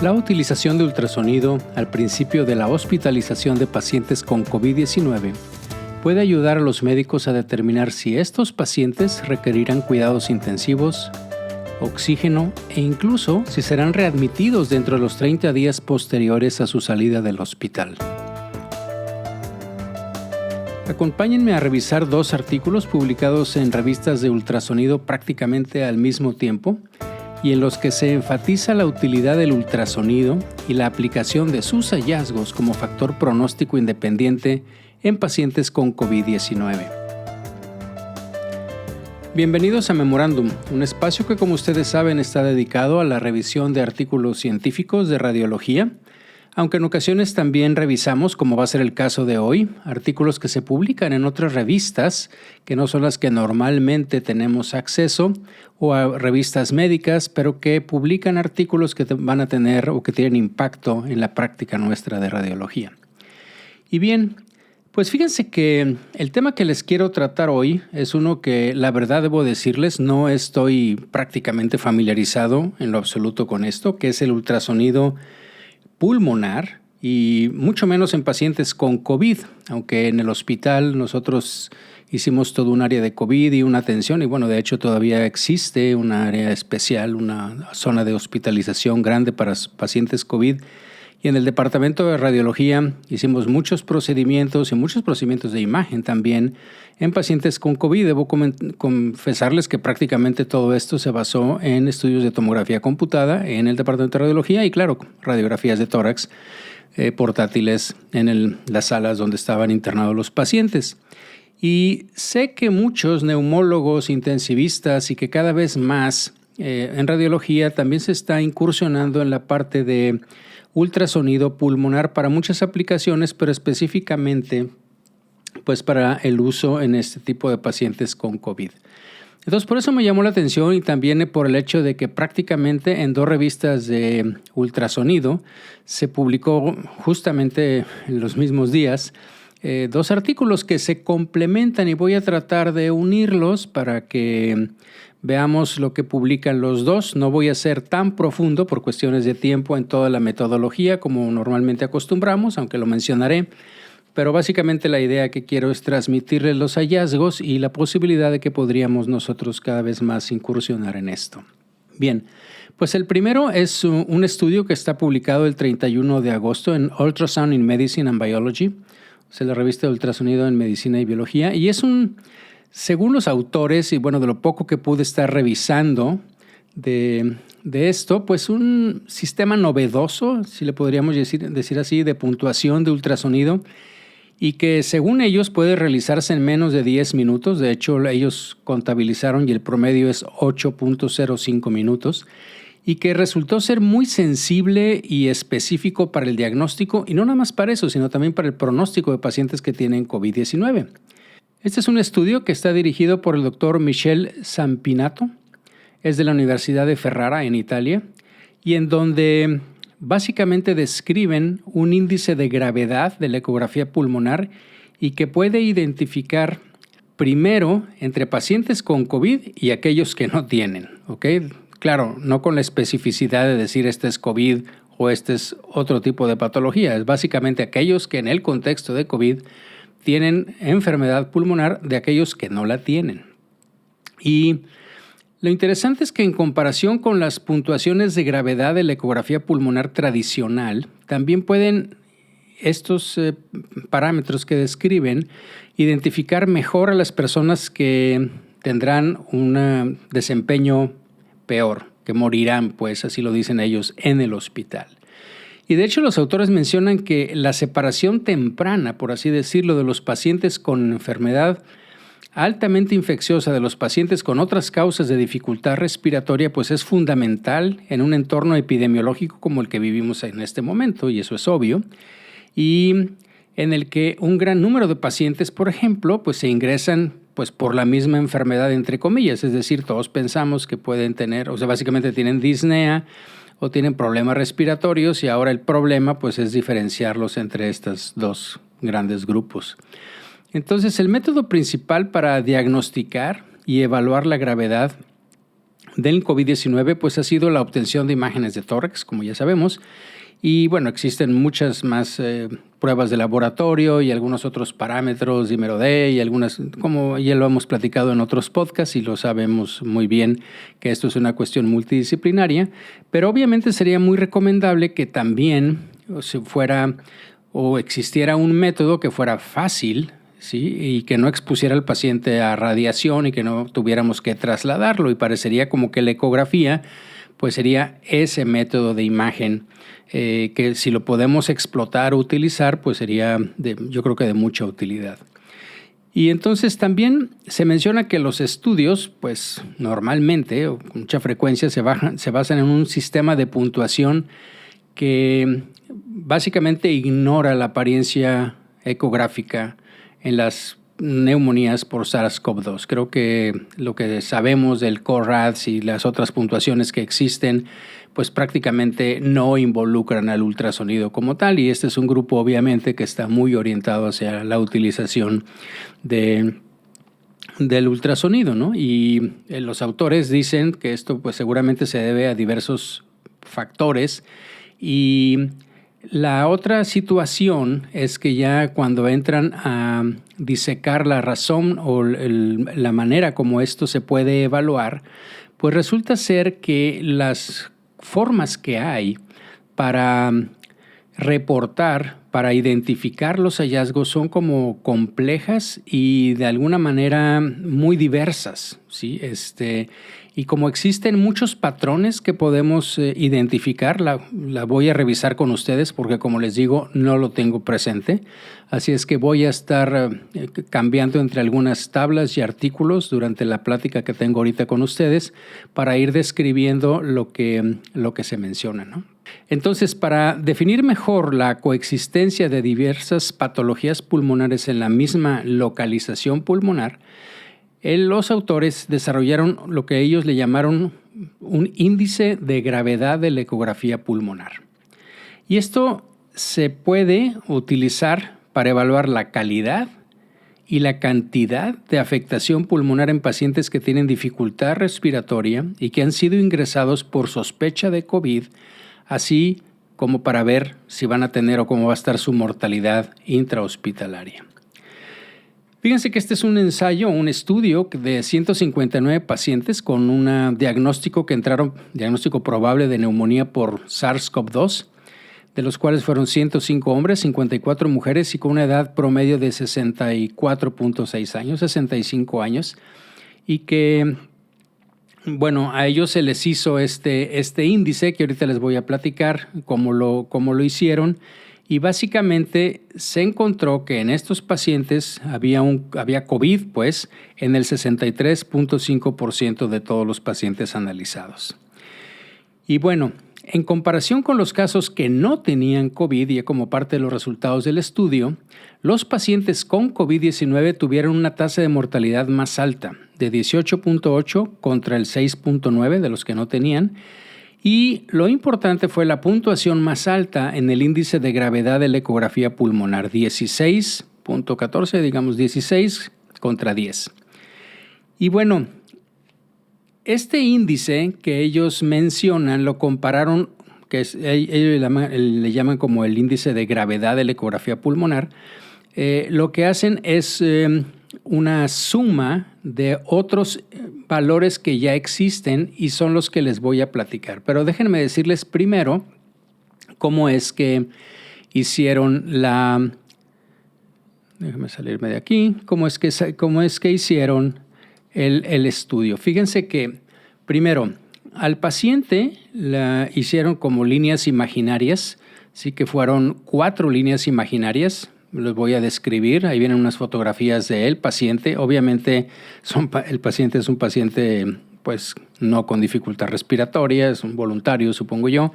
La utilización de ultrasonido al principio de la hospitalización de pacientes con COVID-19 puede ayudar a los médicos a determinar si estos pacientes requerirán cuidados intensivos, oxígeno e incluso si serán readmitidos dentro de los 30 días posteriores a su salida del hospital. Acompáñenme a revisar dos artículos publicados en revistas de ultrasonido prácticamente al mismo tiempo y en los que se enfatiza la utilidad del ultrasonido y la aplicación de sus hallazgos como factor pronóstico independiente en pacientes con COVID-19. Bienvenidos a Memorándum, un espacio que, como ustedes saben, está dedicado a la revisión de artículos científicos de radiología, aunque en ocasiones también revisamos, como va a ser el caso de hoy, artículos que se publican en otras revistas que no son las que normalmente tenemos acceso, o a revistas médicas, pero que publican artículos que van a tener o que tienen impacto en la práctica nuestra de radiología. Y bien, pues fíjense que el tema que les quiero tratar hoy es uno que, la verdad debo decirles, no estoy prácticamente familiarizado en lo absoluto con esto, que es el ultrasonido pulmonar y mucho menos en pacientes con COVID, aunque en el hospital nosotros hicimos todo un área de COVID y una atención y bueno, de hecho todavía existe una área especial, una zona de hospitalización grande para pacientes COVID. Y en el departamento de radiología hicimos muchos procedimientos y muchos procedimientos de imagen también en pacientes con COVID. Debo confesarles que prácticamente todo esto se basó en estudios de tomografía computada en el departamento de radiología y claro, radiografías de tórax portátiles en las salas donde estaban internados los pacientes. Y sé que muchos neumólogos, intensivistas y que cada vez más en radiología también se está incursionando en la parte de ultrasonido pulmonar para muchas aplicaciones, pero específicamente pues para el uso en este tipo de pacientes con COVID. Entonces, por eso me llamó la atención y también por el hecho de que prácticamente en dos revistas de ultrasonido se publicó justamente en los mismos días dos artículos que se complementan y voy a tratar de unirlos para que veamos lo que publican los dos. No voy a ser tan profundo por cuestiones de tiempo en toda la metodología como normalmente acostumbramos, aunque lo mencionaré. Pero básicamente la idea que quiero es transmitirles los hallazgos y la posibilidad de que podríamos nosotros cada vez más incursionar en esto. Bien, pues el primero es un estudio que está publicado el 31 de agosto en Ultrasound in Medicine and Biology, o sea, la revista de ultrasonido en medicina y biología, y es según los autores, y bueno, de lo poco que pude estar revisando de esto, pues un sistema novedoso, si le podríamos decir así, de puntuación de ultrasonido, y que según ellos puede realizarse en menos de 10 minutos. De hecho, ellos contabilizaron y el promedio es 8.05 minutos, y que resultó ser muy sensible y específico para el diagnóstico, y no nada más para eso, sino también para el pronóstico de pacientes que tienen COVID-19. Este es un estudio que está dirigido por el doctor Michele Zampinato, es de la Universidad de Ferrara en Italia, y en donde básicamente describen un índice de gravedad de la ecografía pulmonar y que puede identificar primero entre pacientes con COVID y aquellos que no tienen, ¿ok? Claro, no con la especificidad de decir este es COVID o este es otro tipo de patología, es básicamente aquellos que en el contexto de COVID tienen enfermedad pulmonar de aquellos que no la tienen. Y lo interesante es que en comparación con las puntuaciones de gravedad de la ecografía pulmonar tradicional, también pueden estos parámetros que describen identificar mejor a las personas que tendrán un desempeño peor, que morirán, pues así lo dicen ellos, en el hospital. Y de hecho los autores mencionan que la separación temprana, por así decirlo, de los pacientes con enfermedad altamente infecciosa de los pacientes con otras causas de dificultad respiratoria, pues es fundamental en un entorno epidemiológico como el que vivimos en este momento, y eso es obvio, y en el que un gran número de pacientes, por ejemplo, pues se ingresan pues por la misma enfermedad, entre comillas, es decir, todos pensamos que pueden tener, o sea, básicamente tienen disnea o tienen problemas respiratorios, y ahora el problema pues es diferenciarlos entre estos dos grandes grupos. Entonces, el método principal para diagnosticar y evaluar la gravedad del COVID-19 pues ha sido la obtención de imágenes de tórax, como ya sabemos. Y bueno, existen muchas más pruebas de laboratorio y algunos otros parámetros, dímero D y algunas, como ya lo hemos platicado en otros podcasts y lo sabemos muy bien que esto es una cuestión multidisciplinaria, pero obviamente sería muy recomendable que también existiera un método que fuera fácil, ¿sí? Y que no expusiera al paciente a radiación y que no tuviéramos que trasladarlo, y parecería como que la ecografía pues sería ese método de imagen que si lo podemos explotar o utilizar, pues sería yo creo que de mucha utilidad. Y entonces también se menciona que los estudios, pues normalmente o con mucha frecuencia se basan en un sistema de puntuación que básicamente ignora la apariencia ecográfica en las neumonías por SARS-CoV-2. Creo que lo que sabemos del CORADS y las otras puntuaciones que existen, pues prácticamente no involucran al ultrasonido como tal, y este es un grupo obviamente que está muy orientado hacia la utilización del ultrasonido, ¿no? Y los autores dicen que esto pues seguramente se debe a diversos factores. Y la otra situación es que ya cuando entran a disecar la razón o la manera como esto se puede evaluar, pues resulta ser que las formas que hay para reportar, para identificar los hallazgos son como complejas y de alguna manera muy diversas, ¿sí? Y como existen muchos patrones que podemos identificar, la voy a revisar con ustedes porque, como les digo, no lo tengo presente. Así es que voy a estar cambiando entre algunas tablas y artículos durante la plática que tengo ahorita con ustedes para ir describiendo lo que se menciona, ¿no? Entonces, para definir mejor la coexistencia de diversas patologías pulmonares en la misma localización pulmonar, los autores desarrollaron lo que ellos le llamaron un índice de gravedad de la ecografía pulmonar. Y esto se puede utilizar para evaluar la calidad y la cantidad de afectación pulmonar en pacientes que tienen dificultad respiratoria y que han sido ingresados por sospecha de COVID, así como para ver si van a tener o cómo va a estar su mortalidad intrahospitalaria. Fíjense que este es un ensayo, un estudio de 159 pacientes con un diagnóstico probable de neumonía por SARS-CoV-2, de los cuales fueron 105 hombres, 54 mujeres y con una edad promedio de 64.6 años, 65 años, y que, bueno, a ellos se les hizo este índice que ahorita les voy a platicar cómo lo hicieron. Y básicamente se encontró que en estos pacientes había COVID, pues, en el 63.5% de todos los pacientes analizados. Y bueno, en comparación con los casos que no tenían COVID, y como parte de los resultados del estudio, los pacientes con COVID-19 tuvieron una tasa de mortalidad más alta, de 18.8 contra el 6.9 de los que no tenían. Y lo importante fue la puntuación más alta en el índice de gravedad de la ecografía pulmonar, 16.14, digamos 16 contra 10. Y bueno, este índice que ellos mencionan lo compararon, ellos le llaman como el índice de gravedad de la ecografía pulmonar. Lo que hacen es una suma de otros valores que ya existen y son los que les voy a platicar. Pero déjenme decirles primero cómo es que hicieron déjenme salirme de aquí, cómo es que hicieron el estudio. Fíjense que primero al paciente la hicieron como líneas imaginarias, sí que fueron 4 líneas imaginarias. Los voy a describir. Ahí vienen unas fotografías del paciente. Obviamente el paciente es un paciente pues no con dificultad respiratoria, es un voluntario, supongo yo.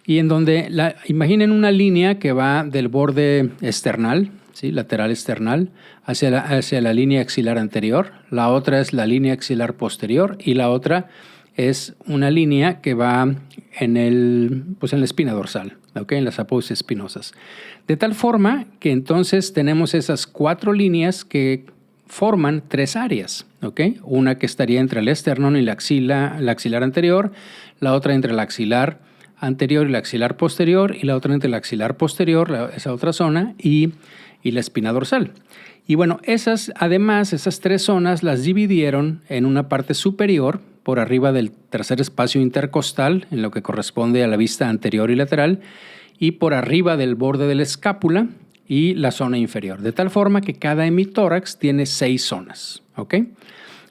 Y en donde imaginen una línea que va del borde external, ¿sí? Lateral external, hacia la línea axilar anterior. La otra es la línea axilar posterior y la otra es una línea que va en la espina dorsal, ¿okay? En las apófisis espinosas. De tal forma que entonces tenemos esas 4 líneas que forman 3 áreas, ¿ok? Una que estaría entre el esternón y la axilar anterior, la otra entre el axilar anterior y la axilar posterior, y la otra entre el axilar posterior, esa otra zona, y la espina dorsal. Y bueno, esas 3 zonas las dividieron en una parte superior, por arriba del tercer espacio intercostal, en lo que corresponde a la vista anterior y lateral, y por arriba del borde de la escápula y la zona inferior, de tal forma que cada hemitórax tiene 6 zonas, ¿ok?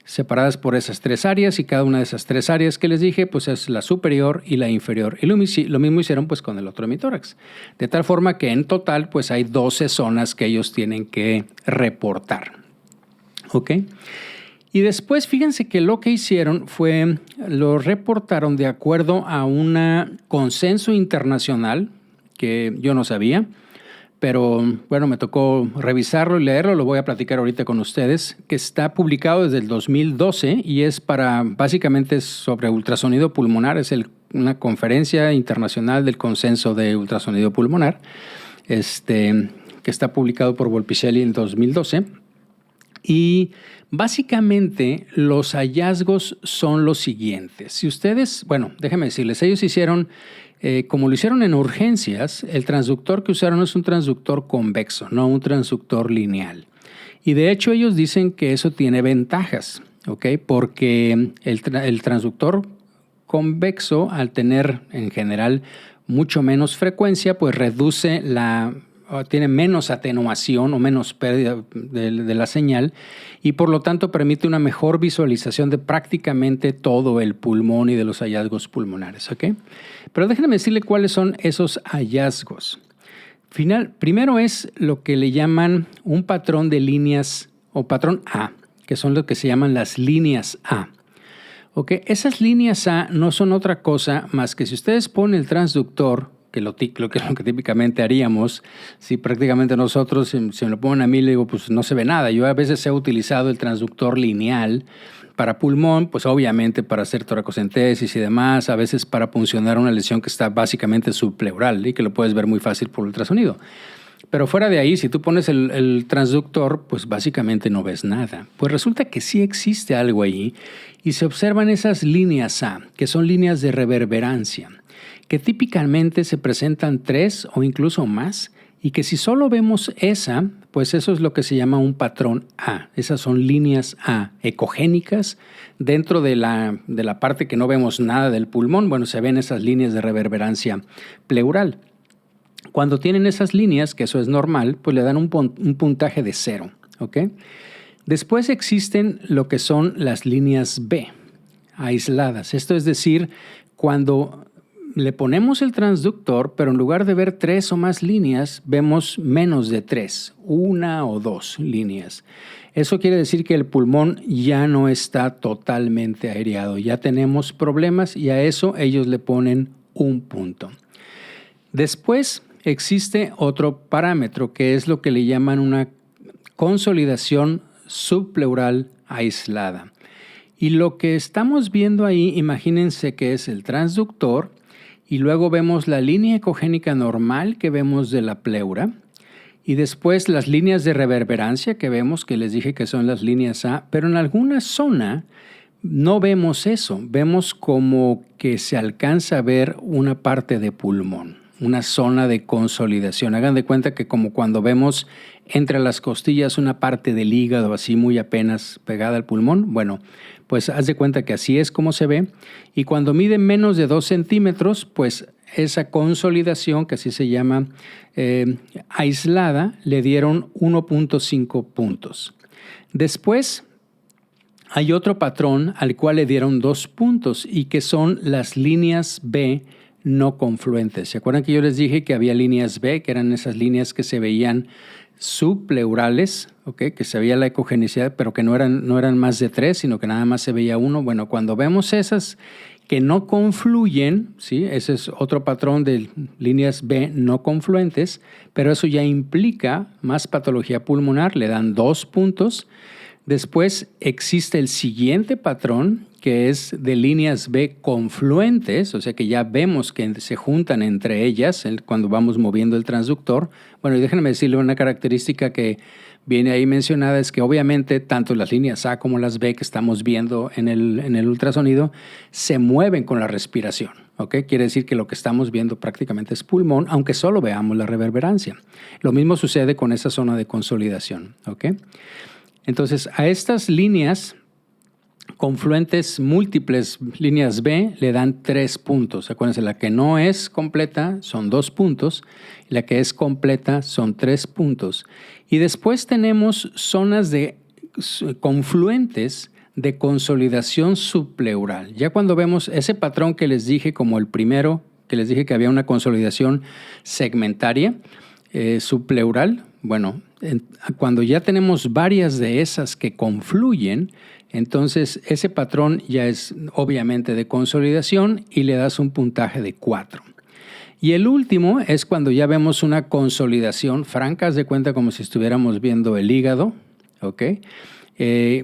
Separadas por esas 3 áreas, y cada una de esas 3 áreas que les dije, pues es la superior y la inferior. Y lo mismo hicieron pues con el otro hemitórax. De tal forma que en total pues hay 12 zonas que ellos tienen que reportar, ¿ok? Y después fíjense que lo que hicieron fue, lo reportaron de acuerdo a un consenso internacional que yo no sabía, pero bueno, me tocó revisarlo y leerlo, lo voy a platicar ahorita con ustedes, que está publicado desde el 2012 y es básicamente sobre ultrasonido pulmonar, es una conferencia internacional del consenso de ultrasonido pulmonar, que está publicado por Volpicelli en 2012. Y básicamente los hallazgos son los siguientes. Si ustedes, bueno, déjenme decirles, ellos hicieron, como lo hicieron en urgencias, el transductor que usaron es un transductor convexo, no un transductor lineal. Y de hecho ellos dicen que eso tiene ventajas, ¿ok? Porque el transductor convexo, al tener en general mucho menos frecuencia, pues tiene menos atenuación o menos pérdida de la señal y por lo tanto permite una mejor visualización de prácticamente todo el pulmón y de los hallazgos pulmonares, ¿ok? Pero déjenme decirle cuáles son esos hallazgos. Primero es lo que le llaman un patrón de líneas o patrón A, que son lo que se llaman las líneas A. ¿Ok? Esas líneas A no son otra cosa más que si ustedes ponen el transductor, que es lo que típicamente haríamos, si prácticamente nosotros, si me lo ponen a mí, le digo, pues no se ve nada. Yo a veces he utilizado el transductor lineal para pulmón, pues obviamente para hacer toracocentesis y demás, a veces para puncionar una lesión que está básicamente subpleural y que lo puedes ver muy fácil por ultrasonido. Pero fuera de ahí, si tú pones el transductor, pues básicamente no ves nada. Pues resulta que sí existe algo ahí y se observan esas líneas A, que son líneas de reverberancia, que típicamente se presentan 3 o incluso más, y que si solo vemos esa, pues eso es lo que se llama un patrón A. Esas son líneas A ecogénicas dentro de la parte que no vemos nada del pulmón. Bueno, se ven esas líneas de reverberancia pleural. Cuando tienen esas líneas, que eso es normal, pues le dan un puntaje de 0, ¿ok? Después existen lo que son las líneas B, aisladas. Esto es decir, cuando le ponemos el transductor, pero en lugar de ver 3 o más líneas, vemos menos de 3, 1 o 2 líneas. Eso quiere decir que el pulmón ya no está totalmente aireado, ya tenemos problemas y a eso ellos le ponen un punto. Después existe otro parámetro que es lo que le llaman una consolidación subpleural aislada. Y lo que estamos viendo ahí, imagínense que es el transductor y luego vemos la línea ecogénica normal que vemos de la pleura y después las líneas de reverberancia que vemos, que les dije que son las líneas A, pero en alguna zona no vemos eso, vemos como que se alcanza a ver una parte de pulmón, una zona de consolidación. Hagan de cuenta que como cuando vemos entre las costillas una parte del hígado así muy apenas pegada al pulmón, bueno, pues haz de cuenta que así es como se ve. Y cuando mide menos de 2 centímetros, pues esa consolidación, que así se llama, aislada, le dieron 1.5 puntos. Después hay otro patrón al cual le dieron 2 puntos y que son las líneas B no confluentes. ¿Se acuerdan que yo les dije que había líneas B, que eran esas líneas que se veían subpleurales, ¿okay? Que se veía la ecogenicidad, pero que no eran más de 3, sino que nada más se veía 1? Bueno, cuando vemos esas que no confluyen, ¿sí? Ese es otro patrón de líneas B no confluentes, pero eso ya implica más patología pulmonar, le dan 2 puntos. Después existe el siguiente patrón, que es de líneas B confluentes, o sea que ya vemos que se juntan entre ellas cuando vamos moviendo el transductor. Bueno, y déjenme decirle una característica que viene ahí mencionada, es que obviamente tanto las líneas A como las B que estamos viendo en el ultrasonido se mueven con la respiración. ¿Okay? Quiere decir que lo que estamos viendo prácticamente es pulmón, aunque solo veamos la reverberancia. Lo mismo sucede con esa zona de consolidación. ¿Okay? Entonces, a estas líneas confluentes múltiples, líneas B, le dan 3 puntos. Acuérdense, la que no es completa son 2 puntos, y la que es completa son 3 puntos. Y después tenemos zonas de confluentes de consolidación subpleural. Ya cuando vemos ese patrón que les dije como el primero, que les dije que había una consolidación segmentaria subpleural, bueno, cuando ya tenemos varias de esas que confluyen, entonces ese patrón ya es obviamente de consolidación y le das un puntaje de 4. Y el último es cuando ya vemos una consolidación franca, haz de cuenta como si estuviéramos viendo el hígado, ¿ok?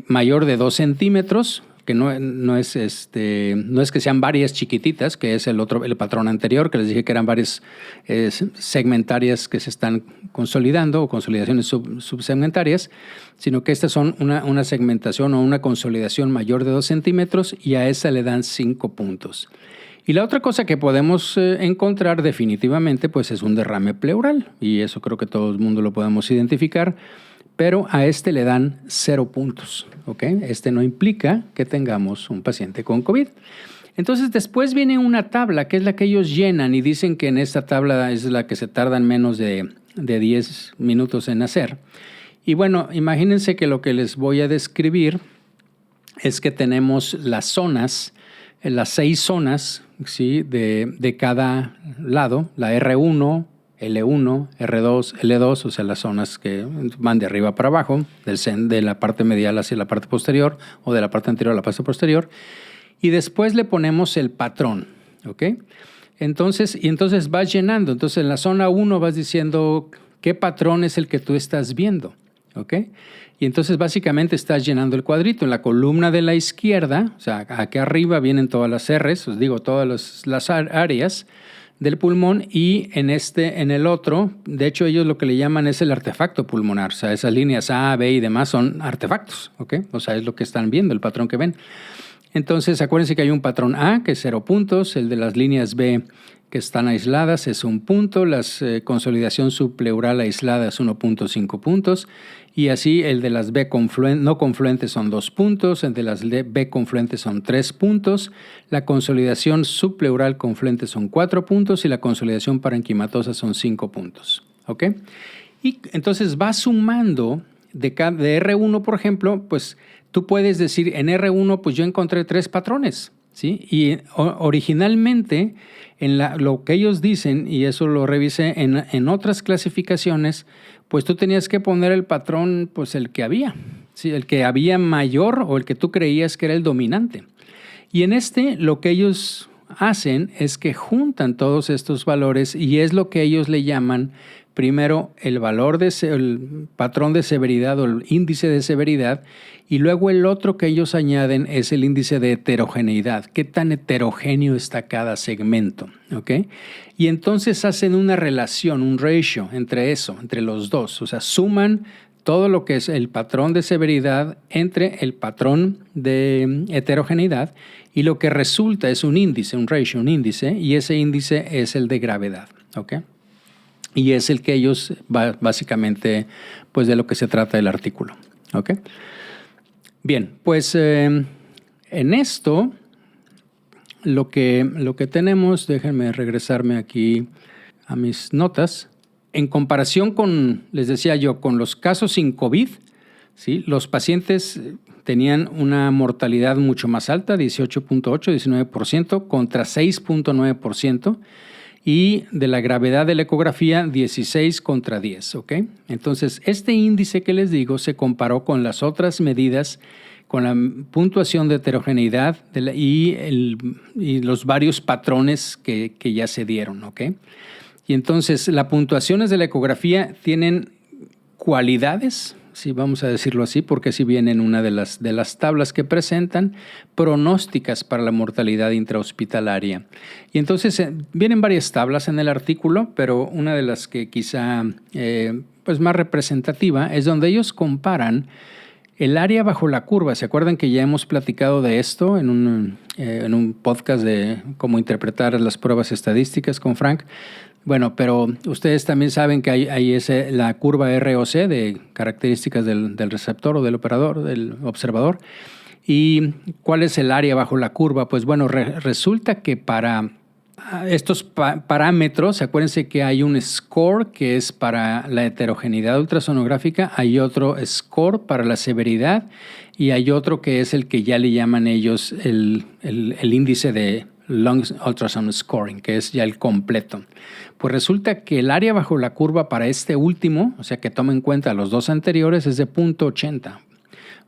Mayor de 2 centímetros, que no es que sean varias chiquititas, que es el patrón anterior, que les dije que eran varias segmentarias que se están consolidando o consolidaciones subsegmentarias, sino que estas son una segmentación o una consolidación mayor de 2 centímetros y a esa le dan 5 puntos. Y la otra cosa que podemos encontrar definitivamente pues es un derrame pleural, y eso creo que todo el mundo lo podemos identificar, pero a este le dan 0 puntos. ¿Okay? Este no implica que tengamos un paciente con COVID. Entonces después viene una tabla que es la que ellos llenan y dicen que en esta tabla es la que se tardan menos de 10 minutos en hacer. Y bueno, imagínense que lo que les voy a describir es que tenemos las zonas, las 6 zonas, ¿sí? de cada lado, la R1, L1, R2, L2, o sea, las zonas que van de arriba para abajo, de la parte medial hacia la parte posterior o de la parte anterior a la parte posterior, y después le ponemos el patrón, ¿ok? Entonces vas llenando. Entonces en la zona 1 vas diciendo qué patrón es el que tú estás viendo, ¿ok? Y entonces básicamente estás llenando el cuadrito. En la columna de la izquierda, o sea, aquí arriba vienen todas las R's, os digo, todas las áreas del pulmón, y en el otro, de hecho ellos lo que le llaman es el artefacto pulmonar, o sea, esas líneas A, B y demás son artefactos, ¿ok? O sea, es lo que están viendo, el patrón que ven. Entonces, acuérdense que hay un patrón A, que es 0 puntos, el de las líneas B que están aisladas es 1 punto, la consolidación subpleural aislada es 1.5 puntos, y así el de las B no confluentes son 2 puntos, el de las B confluentes son 3 puntos, la consolidación subpleural confluente son 4 puntos y la consolidación parenquimatosa son 5 puntos. ¿Ok? Y entonces va sumando de R1, por ejemplo, pues tú puedes decir en R1 pues yo encontré 3 patrones. ¿Sí? Y originalmente lo que ellos dicen, y eso lo revisé en otras clasificaciones, pues tú tenías que poner el patrón, pues el que había, ¿sí? El que había mayor o el que tú creías que era el dominante. Y en lo que ellos hacen es que juntan todos estos valores y es lo que ellos le llaman primero el patrón de severidad o el índice de severidad, y luego el otro que ellos añaden es el índice de heterogeneidad. ¿Qué tan heterogéneo está cada segmento? ¿Okay? Y entonces hacen una relación, un ratio entre los dos. O sea, suman todo lo que es el patrón de severidad entre el patrón de heterogeneidad, y lo que resulta es un índice, un ratio, un índice, y ese índice es el de gravedad. ¿Okay? Y es el que ellos, básicamente, pues de lo que se trata el artículo. ¿Ok? Bien, pues en esto, lo que tenemos, déjenme regresarme aquí a mis notas. En comparación con, les decía yo, con los casos sin COVID, ¿sí? Los pacientes tenían una mortalidad mucho más alta, 18.8, 19%, contra 6.9%. Y de la gravedad de la ecografía, 16 contra 10, ¿ok? Entonces, este índice que les digo se comparó con las otras medidas, con la puntuación de heterogeneidad y los varios patrones que ya se dieron, ¿ok? Y entonces, las puntuaciones de la ecografía tienen cualidades, si vamos a decirlo así, porque así viene en una de las tablas que presentan, pronósticas para la mortalidad intrahospitalaria. Y entonces vienen varias tablas en el artículo, pero una de las que quizá pues más representativa es donde ellos comparan el área bajo la curva. ¿Se acuerdan que ya hemos platicado de esto en un podcast de cómo interpretar las pruebas estadísticas con Frank? Bueno, pero ustedes también saben que hay la curva ROC de características del receptor o del operador, del observador. ¿Y cuál es el área bajo la curva? Pues bueno, resulta que para estos parámetros, acuérdense que hay un score que es para la heterogeneidad ultrasonográfica, hay otro score para la severidad y hay otro que es el que ya le llaman ellos el índice de Lung Ultrasound Scoring, que es ya el completo. Pues resulta que el área bajo la curva para este último, o sea que toma en cuenta los dos anteriores, es de 0.80.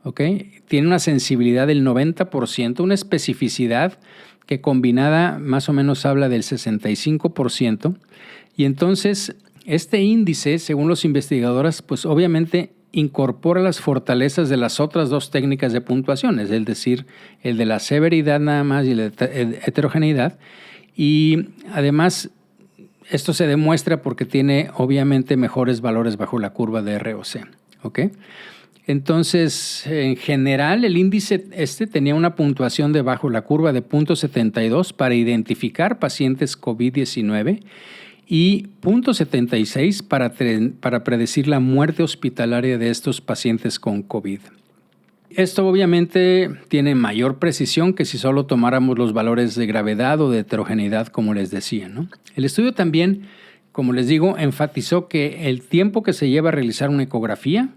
¿Okay? Tiene una sensibilidad del 90%, una especificidad que combinada más o menos habla del 65%. Y entonces este índice, según los investigadores, pues obviamente incorpora las fortalezas de las otras dos técnicas de puntuación, es decir, el de la severidad nada más y el de heterogeneidad. Y además esto se demuestra porque tiene obviamente mejores valores bajo la curva de ROC. ¿Okay? Entonces, en general, el índice tenía una puntuación de bajo la curva de 0.72 para identificar pacientes COVID-19 y 0.76 para predecir la muerte hospitalaria de estos pacientes con COVID. Esto obviamente tiene mayor precisión que si solo tomáramos los valores de gravedad o de heterogeneidad, como les decía, ¿no? El estudio también, como les digo, enfatizó que el tiempo que se lleva a realizar una ecografía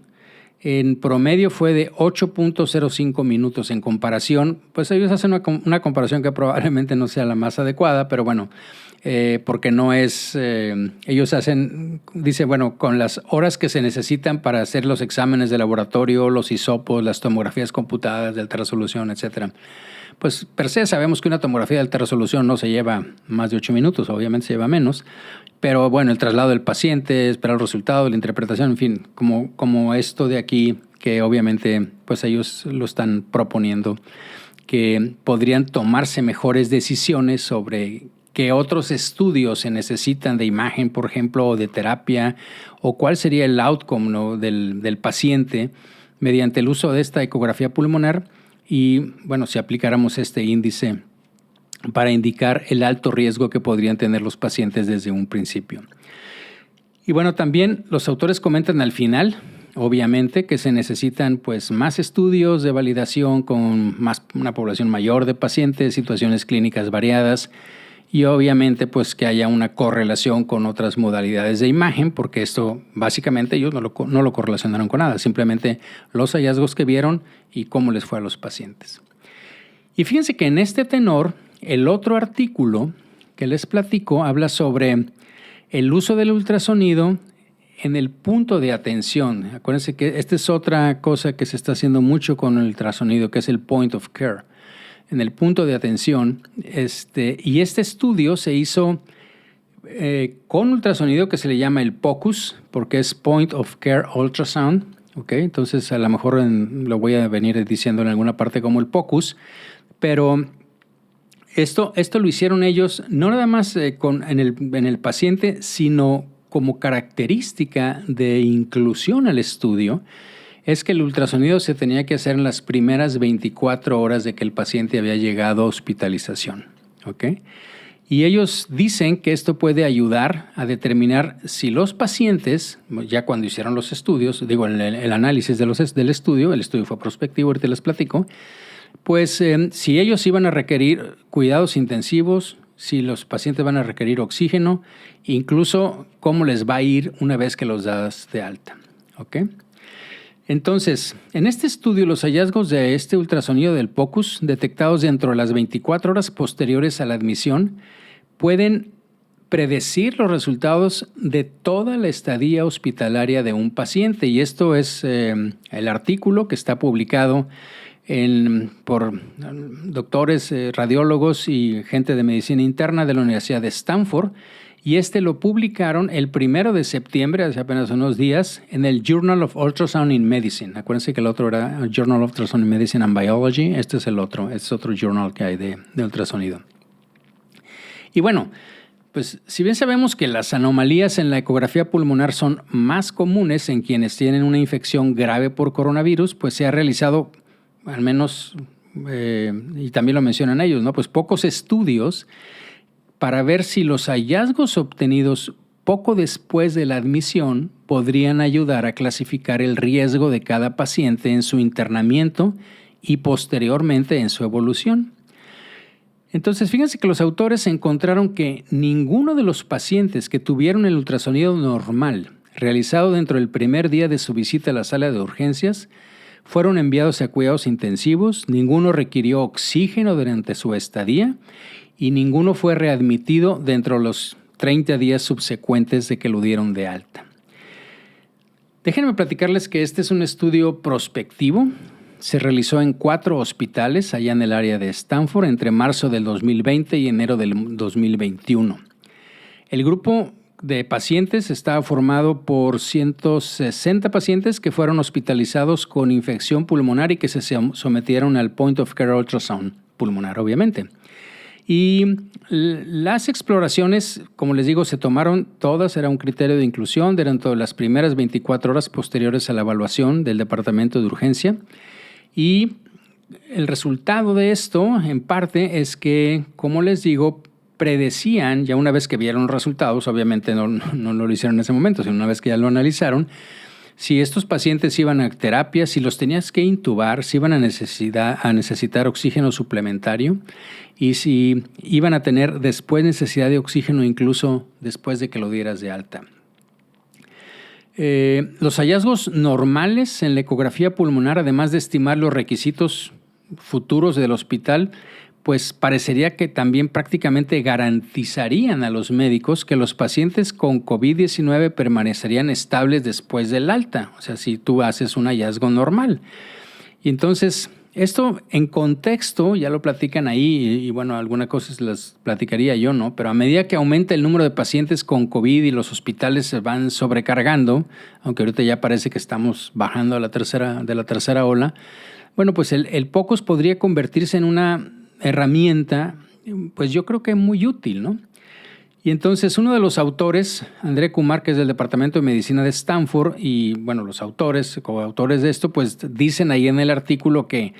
en promedio fue de 8.05 minutos en comparación, pues ellos hacen una comparación que probablemente no sea la más adecuada, pero bueno, porque no es, ellos dice, bueno, con las horas que se necesitan para hacer los exámenes de laboratorio, los hisopos, las tomografías computadas de alta resolución, etcétera. Pues per se sabemos que una tomografía de alta resolución no se lleva más de 8 minutos, obviamente se lleva menos, pero bueno, el traslado del paciente, esperar el resultado, la interpretación, en fin, como esto de aquí, que obviamente pues ellos lo están proponiendo, que podrían tomarse mejores decisiones sobre qué otros estudios se necesitan de imagen, por ejemplo, o de terapia, o cuál sería el outcome, ¿no?, del paciente mediante el uso de esta ecografía pulmonar. Y bueno, si aplicáramos este índice para indicar el alto riesgo que podrían tener los pacientes desde un principio. Y bueno, también los autores comentan al final, obviamente, que se necesitan pues más estudios de validación con una población mayor de pacientes, situaciones clínicas variadas y obviamente pues que haya una correlación con otras modalidades de imagen, porque esto básicamente ellos no lo correlacionaron con nada, simplemente los hallazgos que vieron y cómo les fue a los pacientes. Y fíjense que en este tenor, el otro artículo que les platico habla sobre el uso del ultrasonido en el punto de atención. Acuérdense que esta es otra cosa que se está haciendo mucho con el ultrasonido, que es el point of care, en el punto de atención. Y este estudio se hizo con ultrasonido que se le llama el POCUS, porque es Point of Care Ultrasound. ¿Okay? Entonces, a lo mejor lo voy a venir diciendo en alguna parte como el POCUS, pero esto lo hicieron ellos no nada más en el paciente, sino como característica de inclusión al estudio, es que el ultrasonido se tenía que hacer en las primeras 24 horas de que el paciente había llegado a hospitalización. ¿Okay? Y ellos dicen que esto puede ayudar a determinar si los pacientes, ya cuando hicieron los estudios, el análisis del estudio, el estudio fue prospectivo, ahorita les platico, pues si ellos iban a requerir cuidados intensivos, si los pacientes van a requerir oxígeno, incluso cómo les va a ir una vez que los das de alta. ¿Okay? Entonces, en este estudio, los hallazgos de este ultrasonido del POCUS detectados dentro de las 24 horas posteriores a la admisión pueden predecir los resultados de toda la estadía hospitalaria de un paciente. Y esto es el artículo que está publicado por doctores, radiólogos y gente de medicina interna de la Universidad de Stanford. y lo publicaron el 1 de septiembre, hace apenas unos días, en el Journal of Ultrasound in Medicine. Acuérdense que el otro era el Journal of Ultrasound in Medicine and Biology. Este es otro journal que hay de ultrasonido. Y bueno, pues si bien sabemos que las anomalías en la ecografía pulmonar son más comunes en quienes tienen una infección grave por coronavirus, pues se ha realizado al menos, y también lo mencionan ellos, ¿no? Pues pocos estudios para ver si los hallazgos obtenidos poco después de la admisión podrían ayudar a clasificar el riesgo de cada paciente en su internamiento y posteriormente en su evolución. Entonces, fíjense que los autores encontraron que ninguno de los pacientes que tuvieron el ultrasonido normal realizado dentro del primer día de su visita a la sala de urgencias fueron enviados a cuidados intensivos, ninguno requirió oxígeno durante su estadía y ninguno fue readmitido dentro de los 30 días subsecuentes de que lo dieron de alta. Déjenme platicarles que este es un estudio prospectivo. Se realizó en 4 hospitales allá en el área de Stanford entre marzo del 2020 y enero del 2021. El grupo de pacientes estaba formado por 160 pacientes que fueron hospitalizados con infección pulmonar y que se sometieron al Point of Care Ultrasound pulmonar, obviamente. Y las exploraciones, como les digo, se tomaron todas, era un criterio de inclusión durante las primeras 24 horas posteriores a la evaluación del departamento de urgencia. Y el resultado de esto, en parte, es que, como les digo, predecían, ya una vez que vieron los resultados, obviamente no lo hicieron en ese momento, sino una vez que ya lo analizaron, si estos pacientes iban a terapia, si los tenías que intubar, si iban a necesitar oxígeno suplementario y si iban a tener después necesidad de oxígeno incluso después de que lo dieras de alta. Los hallazgos normales en la ecografía pulmonar, además de estimar los requisitos futuros del hospital, pues parecería que también prácticamente garantizarían a los médicos que los pacientes con COVID-19 permanecerían estables después del alta, o sea, si tú haces un hallazgo normal. Y entonces, esto en contexto, ya lo platican ahí, y bueno, algunas cosas las platicaría yo, ¿no? Pero a medida que aumenta el número de pacientes con COVID y los hospitales se van sobrecargando, aunque ahorita ya parece que estamos bajando a la tercera ola, bueno, pues el POCUS podría convertirse en una herramienta, pues yo creo que muy útil, ¿no? Y entonces uno de los autores, André Kumar, que es del Departamento de Medicina de Stanford, y bueno, los coautores de esto, pues dicen ahí en el artículo que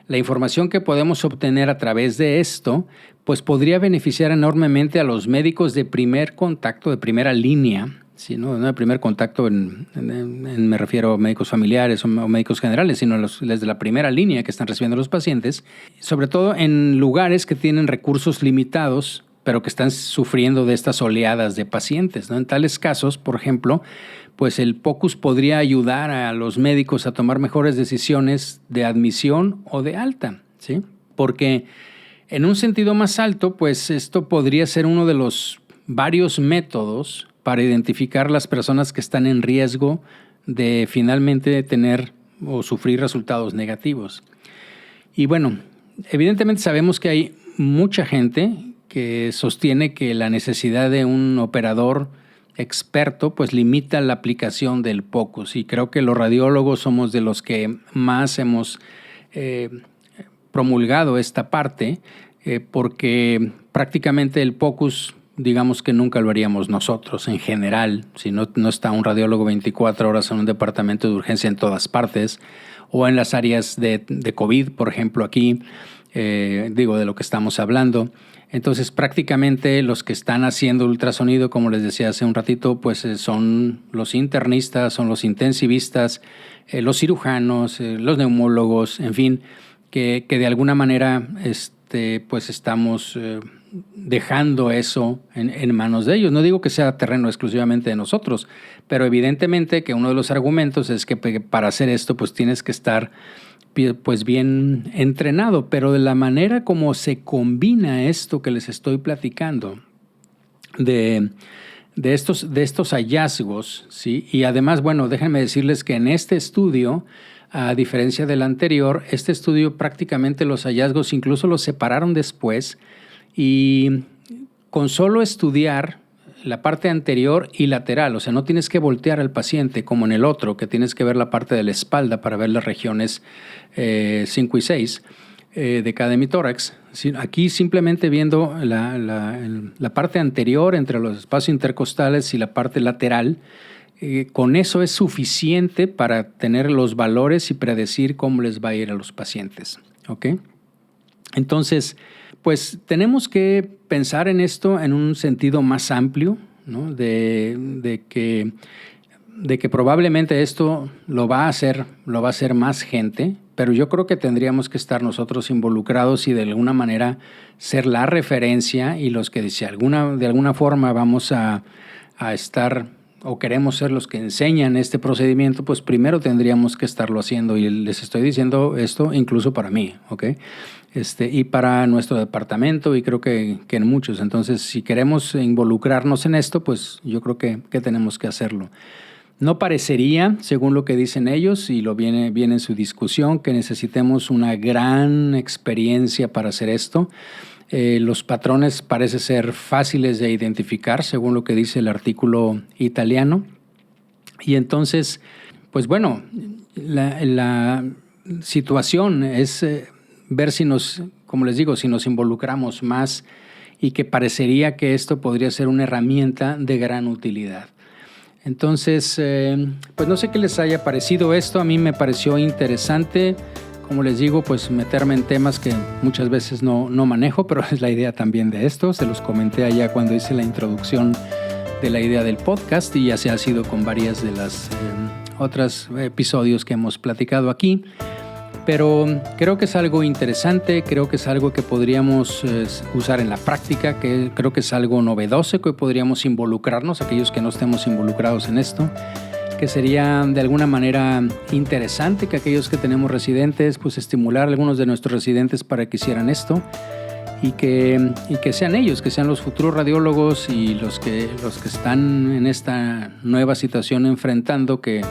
la información que podemos obtener a través de esto, pues podría beneficiar enormemente a los médicos de primer contacto, de primera línea, ¿sí? No de primer contacto, me refiero a médicos familiares o médicos generales, sino los de la primera línea que están recibiendo los pacientes, sobre todo en lugares que tienen recursos limitados, pero que están sufriendo de estas oleadas de pacientes, ¿no? En tales casos, por ejemplo, pues el POCUS podría ayudar a los médicos a tomar mejores decisiones de admisión o de alta, ¿sí? Porque en un sentido más alto, pues esto podría ser uno de los varios métodos para identificar las personas que están en riesgo de finalmente tener o sufrir resultados negativos. Y bueno, evidentemente sabemos que hay mucha gente que sostiene que la necesidad de un operador experto pues limita la aplicación del POCUS, y creo que los radiólogos somos de los que más hemos promulgado esta parte, porque prácticamente el POCUS, digamos que nunca lo haríamos nosotros en general, si no está un radiólogo 24 horas en un departamento de urgencia en todas partes, o en las áreas de COVID, por ejemplo, aquí, de lo que estamos hablando. Entonces, prácticamente los que están haciendo ultrasonido, como les decía hace un ratito, pues son los internistas, son los intensivistas, los cirujanos, los neumólogos, en fin, que de alguna manera pues estamos dejando eso en manos de ellos. No digo que sea terreno exclusivamente de nosotros, pero evidentemente que uno de los argumentos es que para hacer esto pues tienes que estar pues bien entrenado, pero de la manera como se combina esto que les estoy platicando de estos hallazgos, ¿sí? Y además, bueno, déjenme decirles que en este estudio, a diferencia del anterior, este estudio prácticamente los hallazgos incluso los separaron después, y con solo estudiar la parte anterior y lateral, o sea, no tienes que voltear al paciente como en el otro, que tienes que ver la parte de la espalda para ver las regiones 5 y 6 de cada hemitórax. Aquí simplemente viendo la parte anterior entre los espacios intercostales y la parte lateral, con eso es suficiente para tener los valores y predecir cómo les va a ir a los pacientes. ¿Ok? Entonces, pues tenemos que pensar en esto en un sentido más amplio, ¿no? de que probablemente esto lo va a hacer más gente, pero yo creo que tendríamos que estar nosotros involucrados y de alguna manera ser la referencia, y los que de alguna forma vamos a estar o queremos ser los que enseñan este procedimiento, pues primero tendríamos que estarlo haciendo, y les estoy diciendo esto incluso para mí, ¿ok? Y para nuestro departamento, y creo que en muchos. Entonces, si queremos involucrarnos en esto, pues yo creo que tenemos que hacerlo. No parecería, según lo que dicen ellos, y lo viene en su discusión, que necesitemos una gran experiencia para hacer esto. Los patrones parecen ser fáciles de identificar, según lo que dice el artículo italiano. Y entonces, pues bueno, la situación es ver si nos involucramos más, y que parecería que esto podría ser una herramienta de gran utilidad. Entonces, pues no sé qué les haya parecido esto. A mí me pareció interesante, como les digo, pues meterme en temas que muchas veces no manejo, pero es la idea también de esto. Se los comenté allá cuando hice la introducción de la idea del podcast, y ya se ha sido con varias de las otros episodios que hemos platicado aquí. Pero creo que es algo interesante, creo que es algo que podríamos usar en la práctica, que creo que es algo novedoso, que podríamos involucrarnos, aquellos que no estemos involucrados en esto, que sería de alguna manera interesante que aquellos que tenemos residentes, pues estimular a algunos de nuestros residentes para que hicieran esto, y que sean ellos, que sean los futuros radiólogos y los que están en esta nueva situación enfrentando, que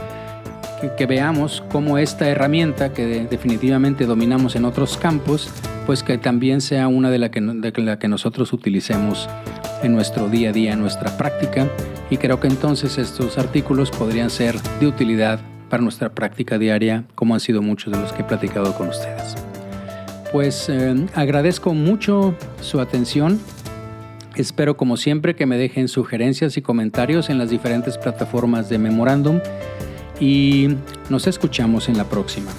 veamos cómo esta herramienta que definitivamente dominamos en otros campos, pues que también sea una de la que nosotros utilicemos en nuestro día a día, en nuestra práctica. Y creo que entonces estos artículos podrían ser de utilidad para nuestra práctica diaria, como han sido muchos de los que he platicado con ustedes. Pues agradezco mucho su atención. Espero, como siempre, que me dejen sugerencias y comentarios en las diferentes plataformas de Memorandum, y nos escuchamos en la próxima.